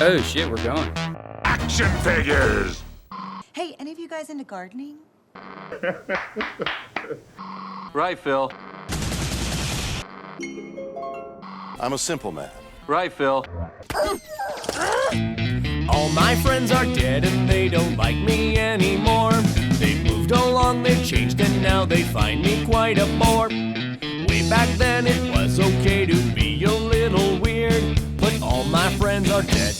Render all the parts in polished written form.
Oh shit, we're going. Action figures! Hey, any of you guys into gardening? Right, Phil. I'm a simple man. Right, Phil. All my friends are dead and they don't like me anymore. They've moved along, they've changed, and now they find me quite a bore. Way back then it was okay to be a little weird, but all my friends are dead.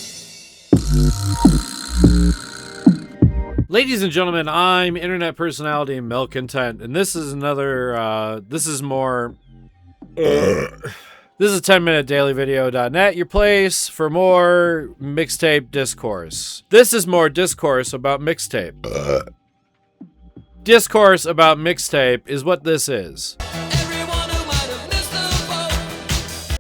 Ladies and gentlemen, I'm internet personality Malcontent, and this is another, this is 10-minute dailyvideo.net, your place for more Mixtape Discourse. This is more discourse about mixtape. Discourse about mixtape is what this is.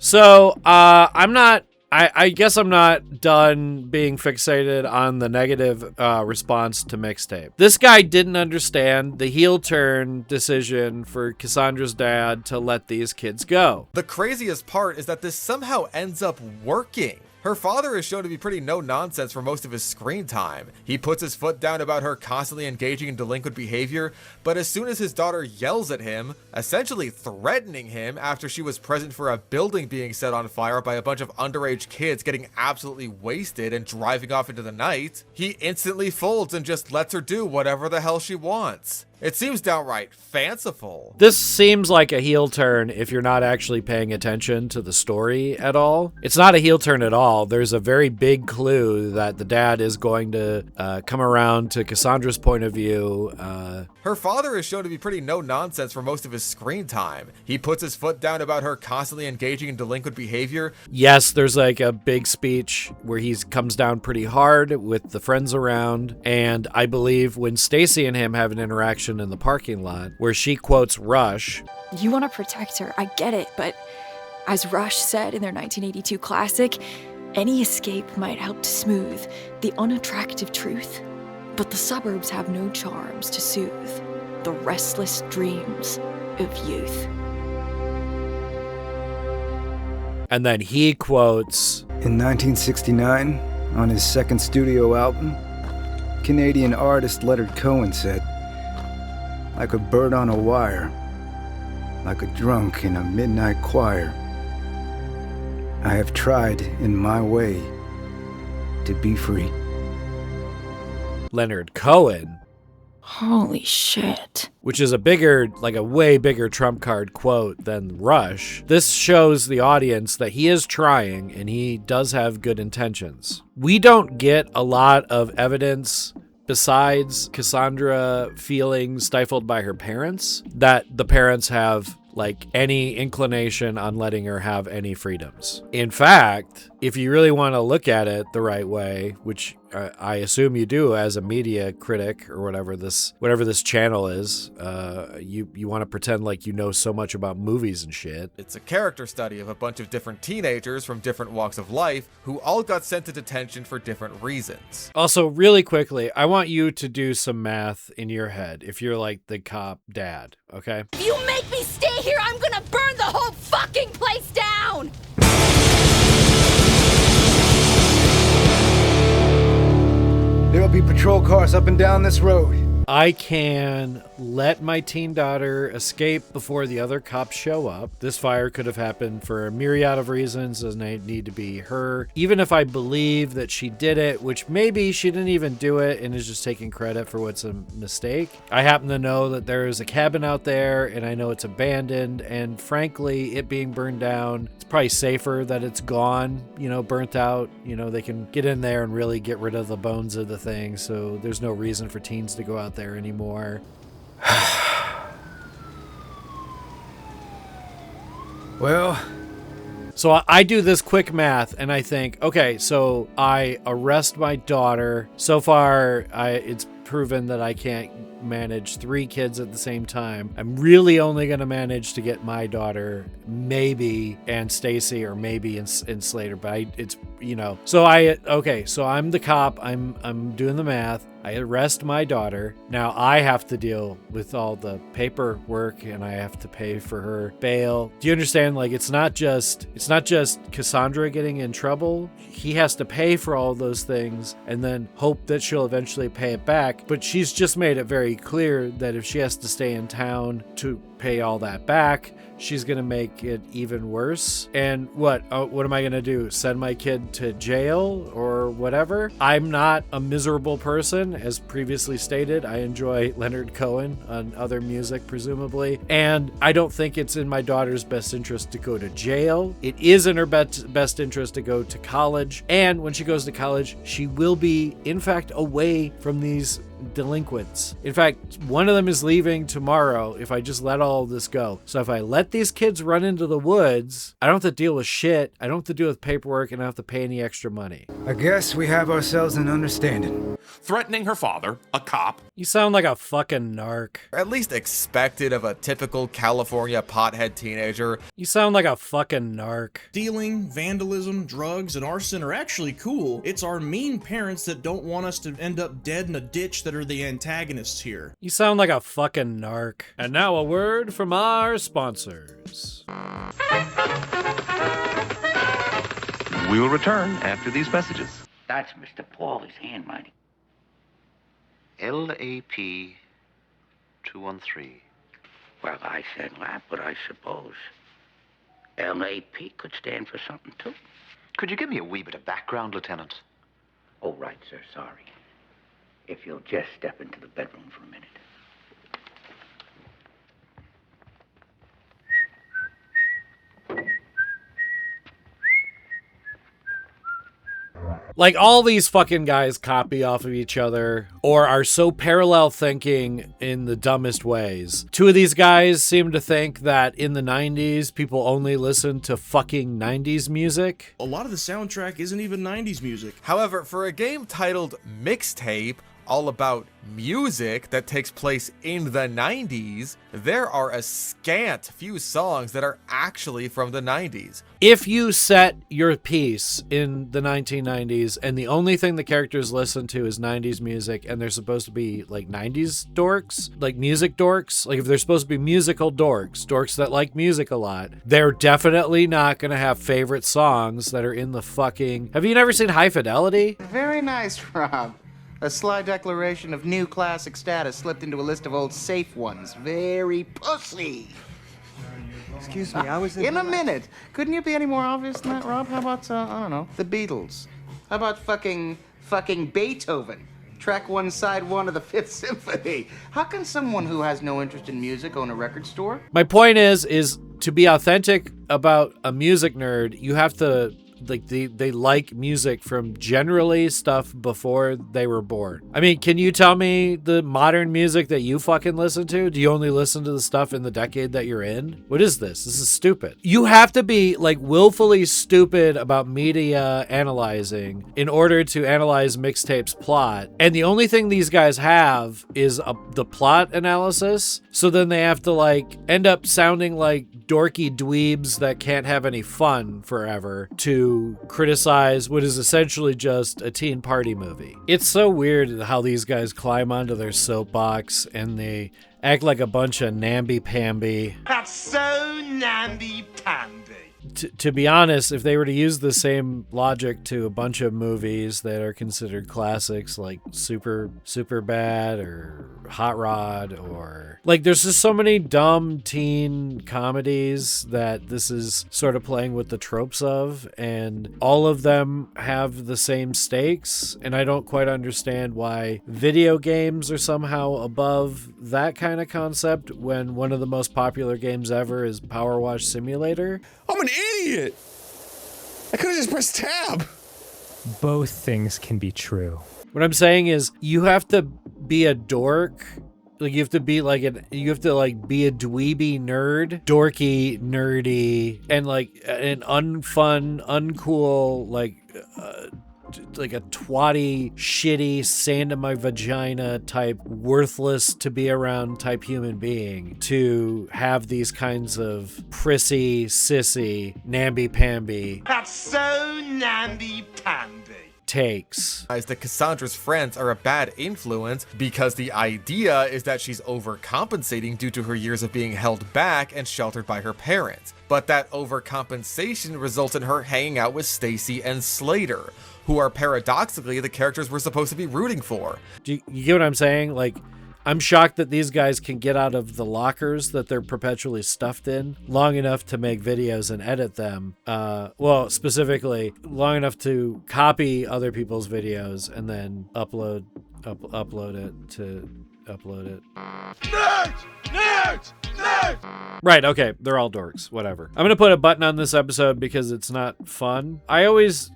So, I guess I'm not done being fixated on the negative response to mixtape. This guy didn't understand the heel turn decision for Cassandra's dad to let these kids go. The craziest part is that this somehow ends up working. Her father is shown to be pretty no-nonsense for most of his screen time. He puts his foot down about her constantly engaging in delinquent behavior, but as soon as his daughter yells at him, essentially threatening him after she was present for a building being set on fire by a bunch of underage kids getting absolutely wasted and driving off into the night, he instantly folds and just lets her do whatever the hell she wants. It seems downright fanciful. This seems like a heel turn if you're not actually paying attention to the story at all. It's not a heel turn at all. There's a very big clue that the dad is going to come around to Cassandra's point of view. Her father is shown to be pretty no-nonsense for most of his screen time. He puts his foot down about her constantly engaging in delinquent behavior. Yes, there's like a big speech where he comes down pretty hard with the friends around. And I believe when Stacy and him have an interaction in the parking lot where she quotes Rush. You want to protect her, I get it, but as Rush said in their 1982 classic, any escape might help to smooth the unattractive truth. But the suburbs have no charms to soothe the restless dreams of youth. And then he quotes, in 1969, on his second studio album, Canadian artist Leonard Cohen said, like a bird on a wire, like a drunk in a midnight choir, I have tried in my way to be free. Leonard Cohen. Holy shit. Which is a way bigger trump card quote than Rush. This shows the audience that he is trying and he does have good intentions. We don't get a lot of evidence besides Cassandra feeling stifled by her parents, that the parents have like any inclination on letting her have any freedoms. In fact, if you really want to look at it the right way, which I assume you do as a media critic or whatever this channel is, you want to pretend like you know so much about movies and shit. It's a character study of a bunch of different teenagers from different walks of life who all got sent to detention for different reasons. Also, really quickly, I want you to do some math in your head if you're like the cop dad, okay? If you make me stay here, I'm gonna burn the whole fucking place down! There'll be patrol cars up and down this road. I can let my teen daughter escape before the other cops show up. This fire could have happened for a myriad of reasons. It doesn't need to be her. Even if I believe that she did it, which maybe she didn't even do it and is just taking credit for what's a mistake. I happen to know that there is a cabin out there and I know it's abandoned, and frankly, it being burned down, it's probably safer that it's gone, burnt out. They can get in there and really get rid of the bones of the thing, so there's no reason for teens to go out there anymore. Well, so I do this quick math and I think, okay, so I arrest my daughter. So far, it's proven that I can't manage 3 kids at the same time. I'm really only going to manage to get my daughter, maybe, and Stacy, or maybe in Slater, but so I'm the cop. I'm doing the math. I arrest my daughter. Now I have to deal with all the paperwork and I have to pay for her bail. Do you understand? Like, it's not just Cassandra getting in trouble. He has to pay for all those things and then hope that she'll eventually pay it back. But she's just made it very clear that if she has to stay in town to pay all that back, she's gonna make it even worse. And what am I gonna do? Send my kid to jail or whatever? I'm not a miserable person, as previously stated. I enjoy Leonard Cohen on other music, presumably, and I don't think it's in my daughter's best interest to go to jail. It is in her best interest to go to college, and when she goes to college, she will be, in fact, away from these delinquents. In fact, one of them is leaving tomorrow if I just let all of this go. So if I let these kids run into the woods, I don't have to deal with shit. I don't have to deal with paperwork, and I don't have to pay any extra money. I guess we have ourselves an understanding. Threatening her father, a cop. You sound like a fucking narc. At least expected of a typical California pothead teenager. You sound like a fucking narc. Stealing, vandalism, drugs, and arson are actually cool. It's our mean parents that don't want us to end up dead in a ditch that are the antagonists here. You sound like a fucking narc. And now a word from our sponsors. We will return after these messages. That's Mr. Paulie's handwriting. LAP 213. Well, I said lap, but I suppose LAP could stand for something, too. Could you give me a wee bit of background, Lieutenant? Oh, right, sir, sorry. If you'll just step into the bedroom for a minute. Like, all these fucking guys copy off of each other or are so parallel thinking in the dumbest ways. Two of these guys seem to think that in the 90s, people only listened to fucking 90s music. A lot of the soundtrack isn't even 90s music. However, for a game titled Mixtape, all about music that takes place in the 90s, there are a scant few songs that are actually from the 90s. If you set your piece in the 1990s and the only thing the characters listen to is 90s music and they're supposed to be like 90s dorks, like music dorks, like if they're supposed to be musical dorks that like music a lot, they're definitely not going to have favorite songs that are in the fucking... Have you never seen High Fidelity? Very nice, Rob. A sly declaration of new classic status slipped into a list of old safe ones. Very pussy. Excuse me, I was in a minute. Couldn't you be any more obvious than that, Rob? How about, I don't know, the Beatles? How about fucking Beethoven? Track 1, side 1 of the Fifth Symphony. How can someone who has no interest in music own a record store? My point is to be authentic about a music nerd, you have to... Like they like music from generally stuff before they were born. I mean, can you tell me the modern music that you fucking listen to? Do you only listen to the stuff in the decade that you're in? What is this? This is stupid. You have to be like willfully stupid about media analyzing in order to analyze Mixtape's plot. And the only thing these guys have is the plot analysis. So then they have to like end up sounding like dorky dweebs that can't have any fun forever to criticize what is essentially just a teen party movie. It's so weird how these guys climb onto their soapbox and they act like a bunch of namby-pamby. That's so namby-pamby. To be honest, if they were to use the same logic to a bunch of movies that are considered classics like Super Bad or Hot Rod, or like there's just so many dumb teen comedies that this is sort of playing with the tropes of, and all of them have the same stakes, and I don't quite understand why video games are somehow above that kind of concept when one of the most popular games ever is Power Wash Simulator. I'm an idiot! I could have just pressed tab! Both things can be true. What I'm saying is you have to be a dork. Like you have to be like be a dweeby nerd, dorky, nerdy, and like an unfun, uncool, like a twatty, shitty, sand in my vagina type, worthless to be around type human being to have these kinds of prissy, sissy, namby-pamby. That's so namby-pamby. takes. That Cassandra's friends are a bad influence because the idea is that she's overcompensating due to her years of being held back and sheltered by her parents. But that overcompensation results in her hanging out with Stacy and Slater, who are paradoxically the characters we're supposed to be rooting for. Do you get what I'm saying? Like, I'm shocked that these guys can get out of the lockers that they're perpetually stuffed in long enough to make videos and edit them. Well, specifically, long enough to copy other people's videos and then upload it. Nerds! Right, okay, they're all dorks, whatever. I'm gonna put a button on this episode because it's not fun. I always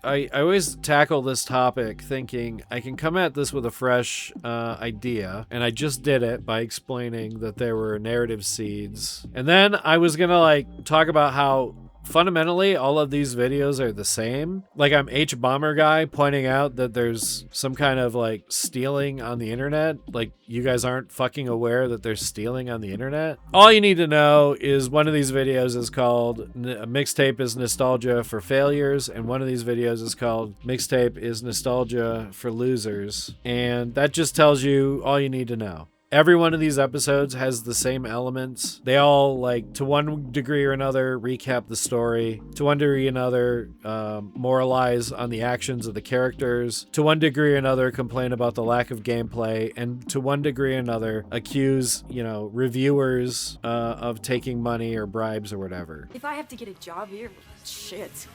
tackle this topic thinking I can come at this with a fresh idea, and I just did it by explaining that there were narrative seeds. And then I was gonna like talk about how fundamentally all of these videos are the same. Like, I'm H Bomber Guy pointing out that there's some kind of like stealing on the internet. Like, you guys aren't fucking aware that there's stealing on the internet. All you need to know is one of these videos is called Mixtape is Nostalgia for Failures, and one of these videos is called Mixtape is Nostalgia for Losers. And that just tells you all you need to know. Every one of these episodes has the same elements. They all, like, to one degree or another, recap the story. To one degree or another, moralize on the actions of the characters. To one degree or another, complain about the lack of gameplay. And to one degree or another, accuse, reviewers of taking money or bribes or whatever. If I have to get a job here, shit.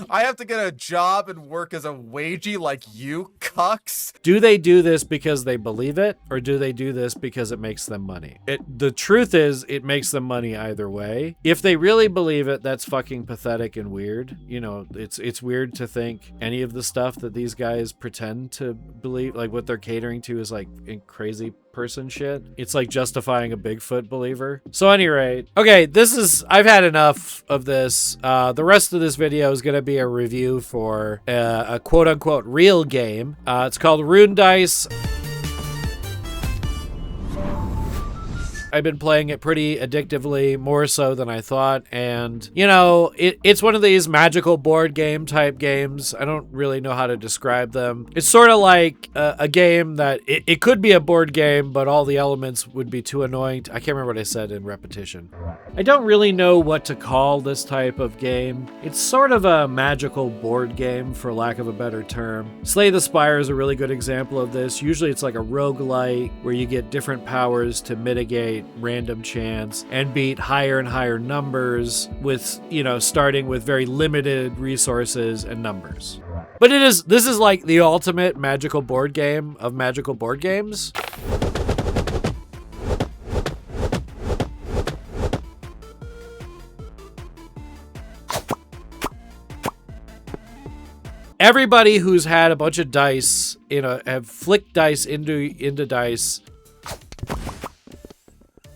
I have to get a job and work as a wagey like you, cucks? Do they do this because they believe it, or do they do this because it makes them money? The truth is, it makes them money either way. If they really believe it, that's fucking pathetic and weird. It's weird to think any of the stuff that these guys pretend to believe, like what they're catering to, is like crazy person shit. It's like justifying a Bigfoot believer. So, at any rate, okay, I've had enough of this. The rest of this video is going to be a review for a quote-unquote real game. It's called Rune Dice. I've been playing it pretty addictively, more so than I thought, and, it's one of these magical board game type games. I don't really know how to describe them. It's sort of like a game that, it could be a board game, but all the elements would be too annoying. I can't remember what I said in repetition. I don't really know what to call this type of game. It's sort of a magical board game, for lack of a better term. Slay the Spire is a really good example of this. Usually it's like a roguelite where you get different powers to mitigate random chance and beat higher and higher numbers with, starting with very limited resources and numbers. But this is like the ultimate magical board game of magical board games. Everybody who's had a bunch of dice, have flicked dice into dice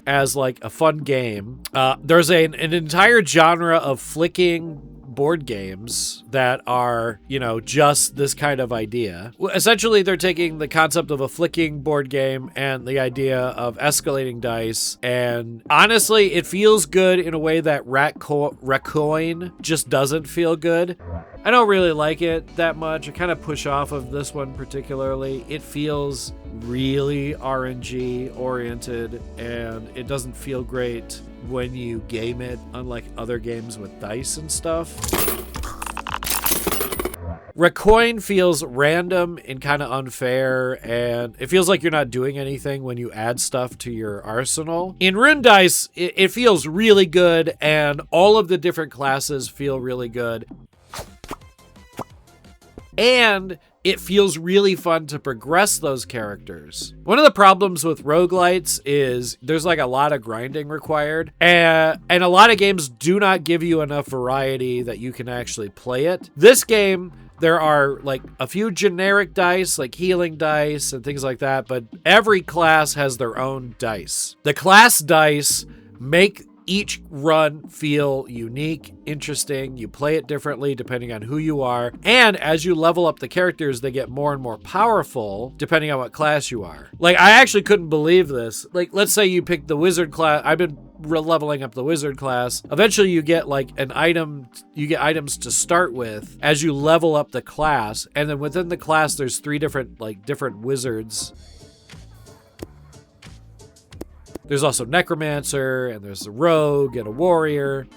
as like a fun game. There's an entire genre of flicking board games that are, just this kind of idea. Essentially, they're taking the concept of a flicking board game and the idea of escalating dice, and honestly, it feels good in a way that Racoin just doesn't feel good. I don't really like it that much. I kind of push off of this one particularly. It feels really RNG oriented, and it doesn't feel great when you game it, unlike other games with dice and stuff. Racoin feels random and kind of unfair, and it feels like you're not doing anything when you add stuff to your arsenal. In Rune Dice, it feels really good, and all of the different classes feel really good. And it feels really fun to progress those characters. One of the problems with roguelites is there's like a lot of grinding required, and a lot of games do not give you enough variety that you can actually play it. This game, there are like a few generic dice, like healing dice and things like that, but every class has their own dice. The class dice make each run feel unique, interesting. You play it differently depending on who you are. And as you level up the characters, they get more and more powerful depending on what class you are. Like, I actually couldn't believe this. Like, let's say you pick the wizard class. I've been leveling up the wizard class. Eventually you get like an item, you get items to start with as you level up the class, and then within the class there's 3 different wizards. There's also Necromancer, and there's a Rogue and a Warrior.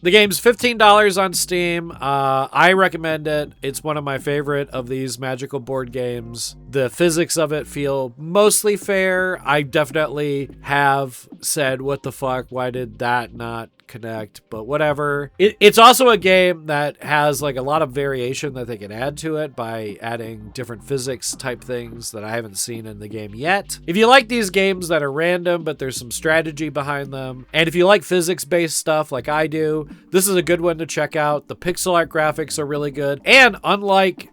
The game's $15 on Steam. I recommend it. It's one of my favorite of these magical board games. The physics of it feel mostly fair. I definitely have said, what the fuck, why did that not connect? But whatever. It's also a game that has like a lot of variation that they can add to it by adding different physics type things that I haven't seen in the game yet. If you like these games that are random, but there's some strategy behind them, and if you like physics-based stuff like I do, this is a good one to check out. The pixel art graphics are really good. And unlike,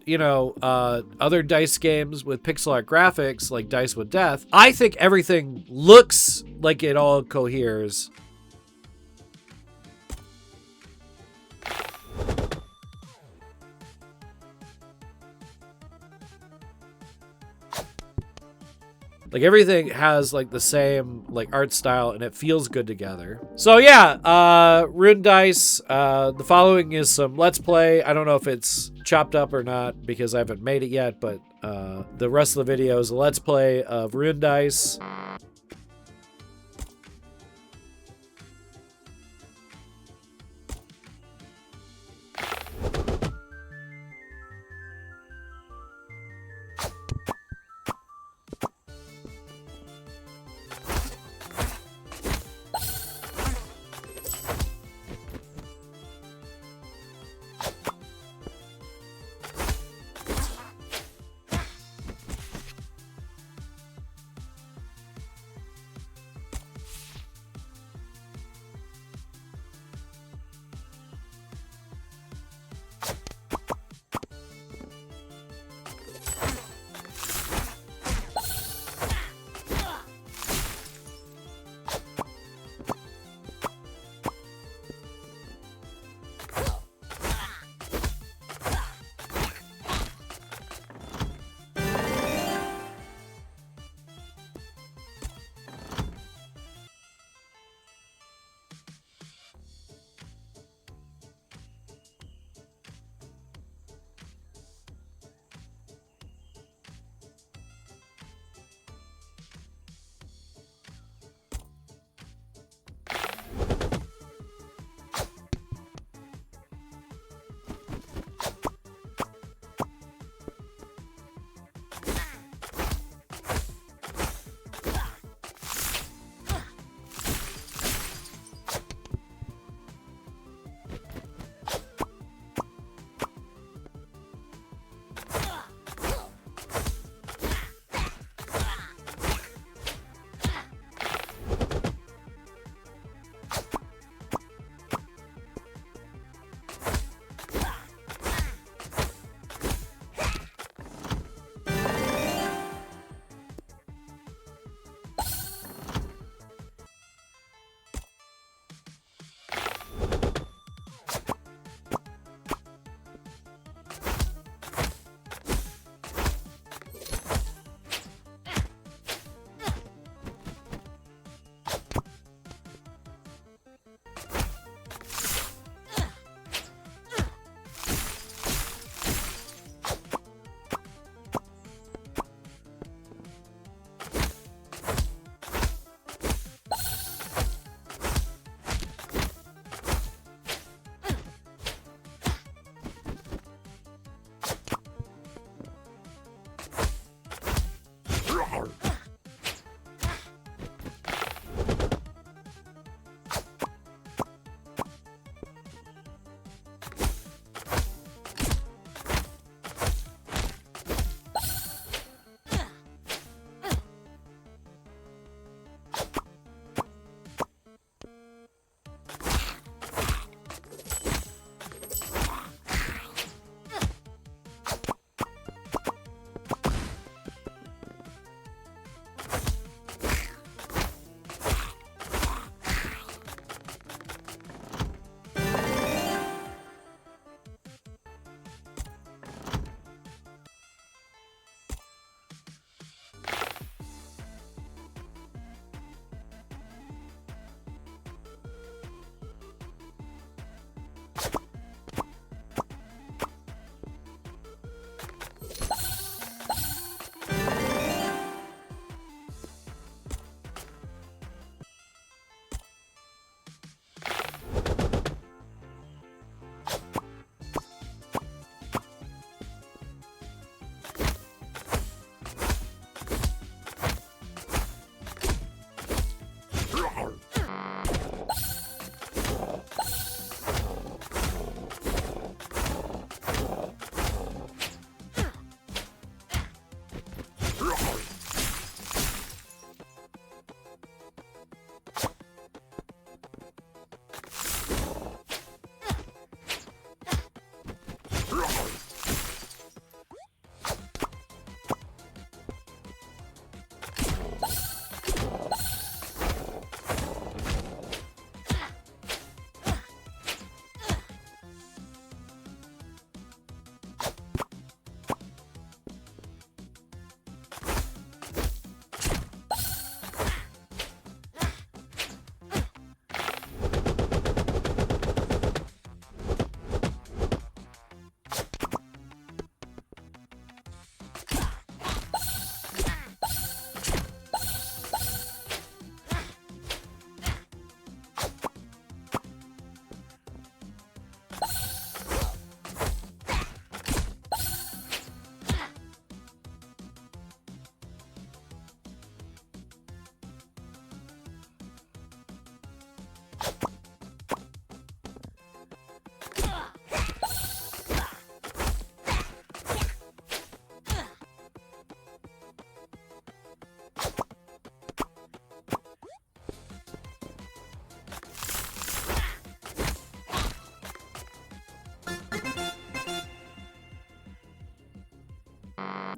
other dice games with pixel art graphics like Dice with Death, I think everything looks like it all coheres. Like everything has like the same like art style and it feels good together. So yeah, Rune Dice. The following is some Let's Play. I don't know if it's chopped up or not because I haven't made it yet, but the rest of the video is a Let's Play of Rune Dice.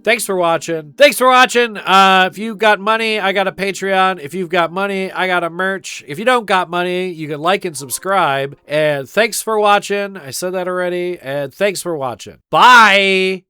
Thanks for watching. Thanks for watching. If you've got money, I got a Patreon. If you've got money, I got a merch. If you don't got money, you can like and subscribe. And thanks for watching. I said that already. And thanks for watching. Bye.